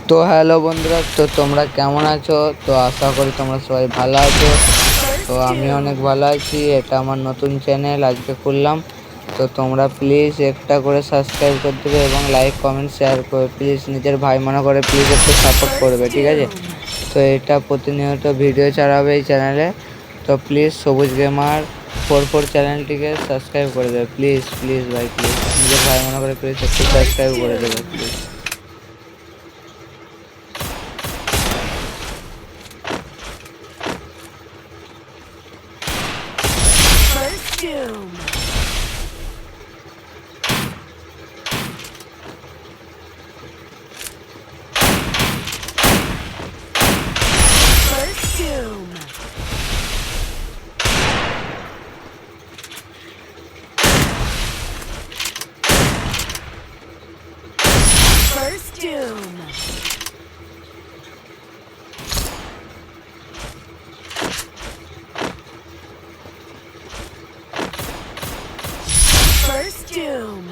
তো হ্যালো বন্ধুরা, তো তোমরা কেমন আছো? তো আশা করি তোমরা সবাই ভালো আছো। তো আমি অনেক ভালো আছি। এটা আমার নতুন চ্যানেল, আজকে খুললাম। তো তোমরা প্লিজ একটা করে সাবস্ক্রাইব করে দেবে এবং লাইক কমেন্ট শেয়ার করবে। প্লিজ নিজের ভাই মনে করে প্লিজ একটু সাপোর্ট করবে, ঠিক আছে? তো এটা প্রতিনিয়ত ভিডিও ছাড়াবে এই চ্যানেলে। তো প্লিজ সবুজ গেমার 44 চ্যানেলটিকে সাবস্ক্রাইব করে দেবে। প্লিজ প্লিজ ভাই, প্লিজ নিজের ভাই মনে করে প্লিজ একটু সাবস্ক্রাইব করে দেবে please. First Doom. First Doom. First Doom. First Doom.